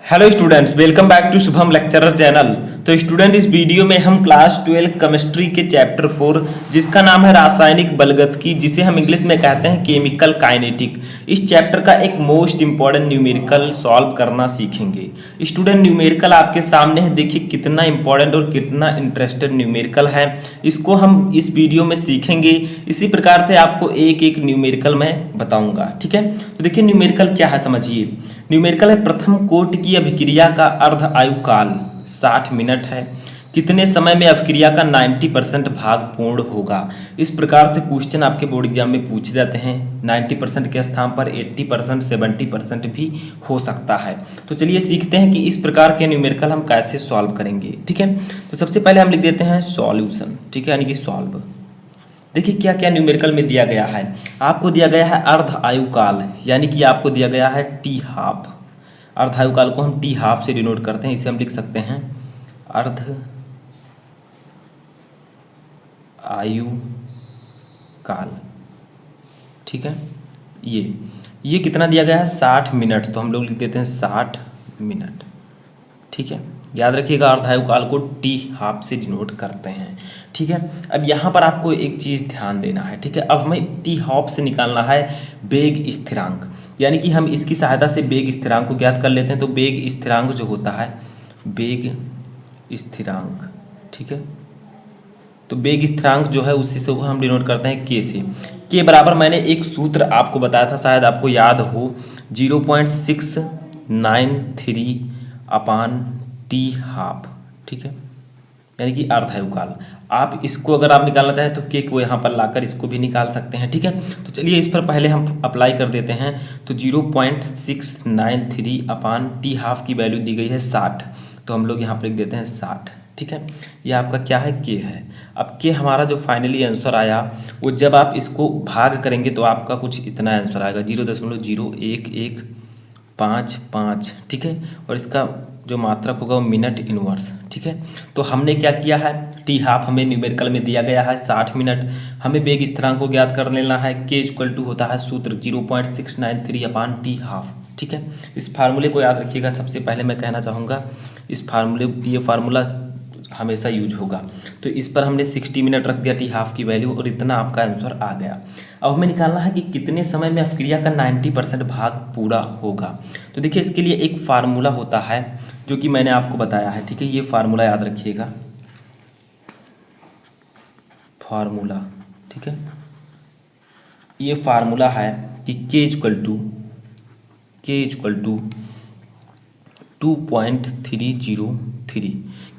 Hello students, welcome back to Shubham lecturer channel. तो student, इस video में हम क्लास 12 केमिस्ट्री के चैप्टर 4 जिसका नाम है रासायनिक बलगतिकी, जिसे हम इंग्लिश में कहते हैं केमिकल काइनेटिक, इस चैप्टर का एक मोस्ट इंपॉर्टेंट न्यूमेरिकल सॉल्व करना सीखेंगे। स्टूडेंट, न्यूमेरिकल आपके सामने है, देखिए कितना इंपॉर्टेंट और कितना इंटरेस्टेड न्यूमेरिकल है। इसको हम इस वीडियो में सीखेंगे। इसी प्रकार से आपको एक एक न्यूमेरिकल मैं बताऊंगा, ठीक है। तो देखिए न्यूमेरिकल क्या है, समझिए। न्यूमेरिकल है प्रथम कोटि की अभिक्रिया का अर्ध आयु काल 60 मिनट है। कितने समय में अभिक्रिया का 90% भाग पूर्ण होगा। इस प्रकार से क्वेश्चन आपके बोर्ड एग्जाम में पूछे जाते हैं। 90% के स्थान पर 80%, 70% भी हो सकता है। तो चलिए सीखते हैं कि इस प्रकार के न्यूमेरिकल हम कैसे सॉल्व करेंगे, ठीक है। तो सबसे पहले हम लिख देते हैं सॉल्यूशन, ठीक है, यानी कि सॉल्व। देखिए क्या क्या न्यूमेरिकल में दिया गया है। आपको दिया गया है अर्ध आयु काल, यानी कि आपको दिया गया है टी हाफ। अर्ध आयु काल को हम टी हाफ से डिनोट करते हैं। इसे हम लिख सकते हैं अर्ध आयु काल, ठीक है। ये कितना दिया गया है, 60 मिनट, तो हम लोग लिख देते हैं 60 मिनट, ठीक है। याद रखिएगा अर्ध आयु काल को टी हाफ से डिनोट करते हैं, ठीक है। अब यहाँ पर आपको एक चीज़ ध्यान देना है, ठीक है। अब हमें टी हाफ से निकालना है वेग स्थिरांक, यानी कि हम इसकी सहायता से वेग स्थिरांक को ज्ञात कर लेते हैं। तो वेग स्थिरांक जो होता है, वेग स्थिरांक, ठीक है। तो वेग स्थिरांक जो है उसी से हम डिनोट करते हैं के से। के बराबर मैंने एक सूत्र आपको बताया था, शायद आपको याद हो, 0.693 अपान टी हाफ, ठीक है, यानी कि अर्ध आयु काल। आप इसको अगर आप निकालना चाहें तो के को यहाँ पर लाकर इसको भी निकाल सकते हैं, ठीक है। तो चलिए इस पर पहले हम अप्लाई कर देते हैं। तो 0.693 अपान टी हाफ की वैल्यू दी गई है 60, तो हम लोग यहाँ पर लिख देते हैं 60, ठीक है। ये आपका क्या है, के है। अब के हमारा जो फाइनली आंसर आया, वो जब आप इसको भाग करेंगे तो आपका कुछ इतना आंसर आएगा, 0.0115, ठीक है। और इसका जो मात्रक होगा वो मिनट इनवर्स, ठीक है। तो हमने क्या किया है, टी हाफ हमें न्यूमेरिकल में दिया गया है 60 मिनट। हमें वेग स्थिरांक को ज्ञात कर लेना है। के इक्वल टू होता है सूत्र 0.693 अपान टी हाफ, ठीक है। इस फार्मूले को याद रखिएगा। सबसे पहले मैं कहना चाहूँगा इस ये फार्मूला हमेशा यूज होगा। तो इस पर हमने 60 मिनट रख दिया टी हाफ की वैल्यू, और इतना आपका आंसर आ गया। अब हमें निकालना है कि कितने समय में अभिक्रिया का 90% भाग पूरा होगा। तो देखिए इसके लिए एक फार्मूला होता है जो कि मैंने आपको बताया है, ठीक है। ये फार्मूला याद रखिएगा, फार्मूला, ठीक है। ये फार्मूला है कि के इक्वल टू 2.303,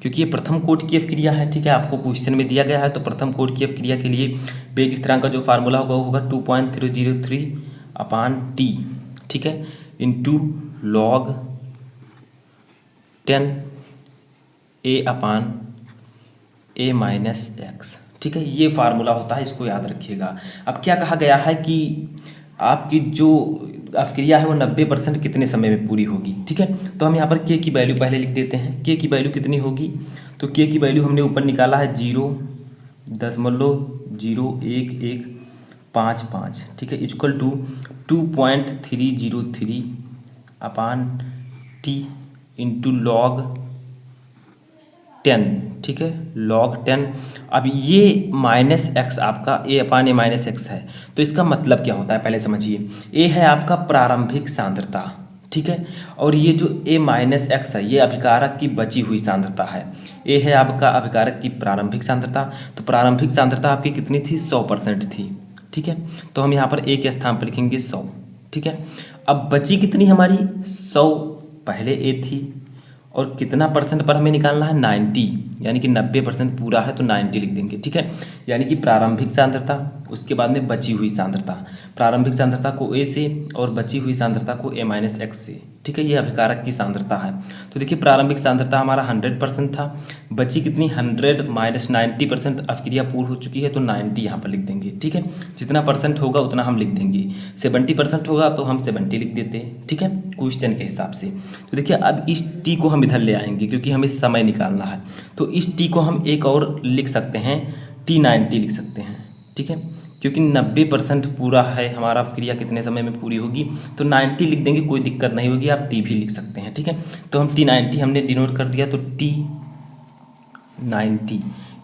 क्योंकि ये प्रथम कोटि की अभिक्रिया है, ठीक है। आपको क्वेश्चन में दिया गया है, तो प्रथम कोटि की अभिक्रिया के लिए वेग स्थिरांक का जो फार्मूला होगा वो होगा 2.303 अपान टी, ठीक है, इंटू लॉग 10 ए अपान ए माइनस एक्स, ठीक है। ये फार्मूला होता है, इसको याद रखिएगा। अब क्या कहा गया है कि आपकी जो अभिक्रिया है वो 90% कितने समय में पूरी होगी, ठीक है। तो हम यहाँ पर के की वैल्यू पहले लिख देते हैं। के की वैल्यू कितनी होगी, तो के की वैल्यू हमने ऊपर निकाला है 0.011155, ठीक है, equal to 2.303 upon T into log 10, ठीक है, लॉग 10। अब ये माइनस एक्स आपका ए अपान ए माइनस एक्स है, तो इसका मतलब क्या होता है पहले समझिए। ए है आपका प्रारंभिक सांद्रता, ठीक है, और ये जो ए माइनस एक्स है ये अभिकारक की बची हुई सांद्रता है। ए है आपका अभिकारक की प्रारंभिक सांद्रता, तो प्रारंभिक सांद्रता आपकी कितनी थी, 100% थी, ठीक है। तो हम यहाँ पर ए के स्थान पर लिखेंगे 100, ठीक है। अब बची कितनी हमारी, 100 पहले ए थी, और कितना परसेंट पर हमें निकालना है, 90, यानी कि 90% पूरा है तो 90 लिख देंगे, ठीक है। यानी कि प्रारंभिक सांद्रता, उसके बाद में बची हुई सांद्रता, प्रारंभिक सांद्रता को ए से और बची हुई सांद्रता को ए माइनस एक्स से, ठीक है। ये अभिकारक की सांद्रता है। तो देखिए प्रारंभिक सांद्रता हमारा 100% था, बची कितनी, 100 माइनस 90%, अभिक्रिया पूर्ण हो चुकी है तो 90 यहाँ पर लिख देंगे, ठीक है। जितना परसेंट होगा उतना हम लिख देंगे। 70% होगा तो हम 70 लिख देते हैं, ठीक है, क्वेश्चन के हिसाब से। तो देखिए अब इस टी को हम इधर ले आएंगे क्योंकि हमें समय निकालना है। तो इस टी को हम एक और लिख सकते हैं, T90 लिख सकते हैं, ठीक है। क्योंकि 90% पूरा है हमारा क्रिया कितने समय में पूरी होगी, तो 90 लिख देंगे, कोई दिक्कत नहीं होगी, आप टी भी लिख सकते हैं, ठीक है। तो हम T90 हमने डिनोट कर दिया, तो T90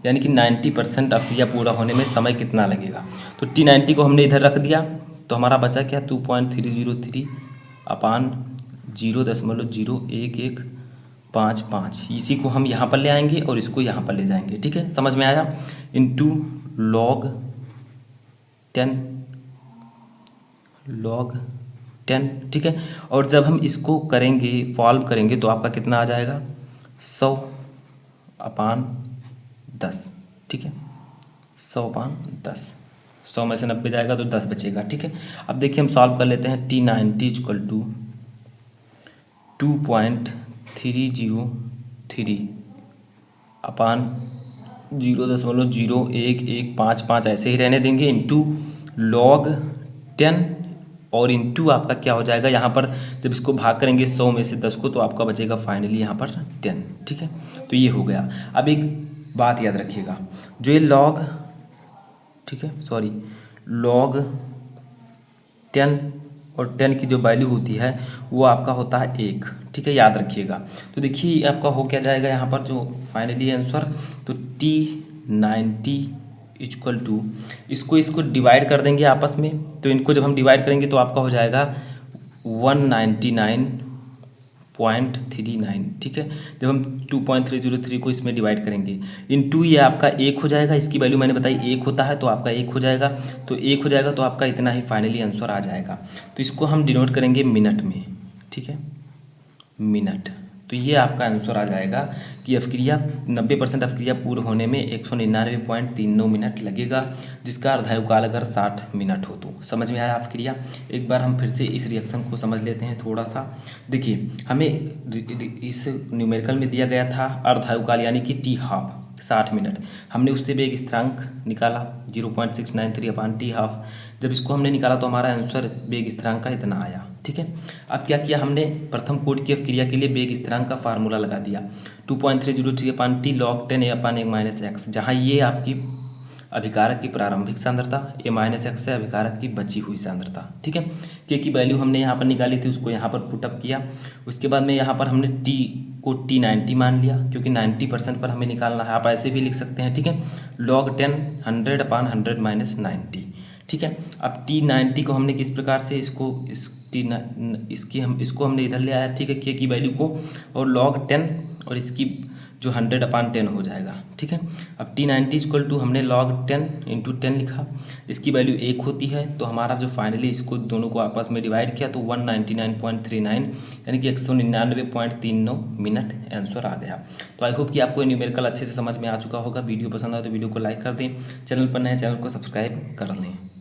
यानी कि 90% क्रिया पूरा होने में समय कितना लगेगा। तो T90 को हमने इधर रख दिया, तो हमारा बचा क्या 2.303 अपान 0.011155। इसी को हम यहाँ पर ले आएंगे और इसको यहाँ पर ले जाएंगे, ठीक है, समझ में आया। इंटू log 10, ठीक है। और जब हम इसको करेंगे सॉल्व करेंगे तो आपका कितना आ जाएगा 100/10, ठीक है, 100/10। 100 में से 90 जाएगा तो 10 बचेगा, ठीक है। अब देखिए हम सॉल्व कर लेते हैं। T90 = 2.303 अपान 0.01155 ऐसे ही रहने देंगे, इंटू log 10 और इंटू आपका क्या हो जाएगा, यहाँ पर जब इसको भाग करेंगे 100 में से 10 को तो आपका बचेगा फाइनली यहाँ पर 10, ठीक है। तो ये हो गया। अब एक बात याद रखिएगा, जो ये log, ठीक है, सॉरी, log 10 और 10 की जो वैल्यू होती है वो आपका होता है 1, ठीक है, याद रखिएगा। तो देखिए आपका हो क्या जाएगा यहाँ पर जो फाइनली आंसर, तो T90 = इसको डिवाइड कर देंगे आपस में, तो इनको जब हम डिवाइड करेंगे तो आपका हो जाएगा 199.39, ठीक है। जब हम 2.303 को इसमें डिवाइड करेंगे, इंटू ये आपका 1 हो जाएगा, इसकी वैल्यू मैंने बताई 1 होता है, तो आपका 1 हो जाएगा, तो 1 हो जाएगा तो आपका इतना ही फाइनली आंसर आ जाएगा। तो इसको हम डिनोट करेंगे मिनट में, ठीक है, मिनट। तो ये आपका आंसर आ जाएगा कि अवक्रिया 90% अवक्रिया पूर्ण होने में 199.39 मिनट लगेगा, जिसका अर्धायुकाल अगर 60 मिनट हो तो। समझ में आया अवक्रिया। एक बार हम फिर से इस रिएक्शन को समझ लेते हैं थोड़ा सा। देखिए हमें इस न्यूमेरिकल में दिया गया था अर्धायुकाल यानी कि T½ 60 मिनट, हमने उससे वेग स्थिरांक निकाला 0.693/T²। जब इसको हमने निकाला तो हमारा आंसर वेग स्थिरांक का इतना आया, ठीक है। अब क्या किया हमने, प्रथम कोटि की अवक्रिया के लिए वेग स्थिरांक का फार्मूला लगा दिया 2.303/T log 10A/(-x), जहाँ ये आपकी अभिकारक की प्रारंभिक सांद्रता, A-x है अभिकारक की बची हुई सांद्रता, ठीक है। के की वैल्यू हमने यहाँ पर निकाली थी, उसको यहाँ पर पुटअप किया। उसके बाद में यहाँ पर हमने T को T90 मान लिया, क्योंकि 90% पर हमें निकालना है, आप ऐसे भी लिख सकते हैं, ठीक है, log 10 100/100 - 90, ठीक है। अब T90 को हमने किस प्रकार से इसको इसको हमने इधर ले आया, ठीक है, के की वैल्यू को, और log 10 और इसकी जो 100/10 हो जाएगा, ठीक है। अब T90 = हमने log 10 × 10 लिखा, इसकी वैल्यू 1 होती है, तो हमारा जो फाइनली इसको दोनों को आपस में डिवाइड किया तो 199.39 यानी कि 199.39 मिनट आंसर आ गया। तो आई होप कि आपको न्यूमेरिकल अच्छे से समझ में आ चुका होगा। वीडियो पसंद आए तो वीडियो को लाइक कर दें, चैनल पर नए चैनल को सब्सक्राइब कर लें।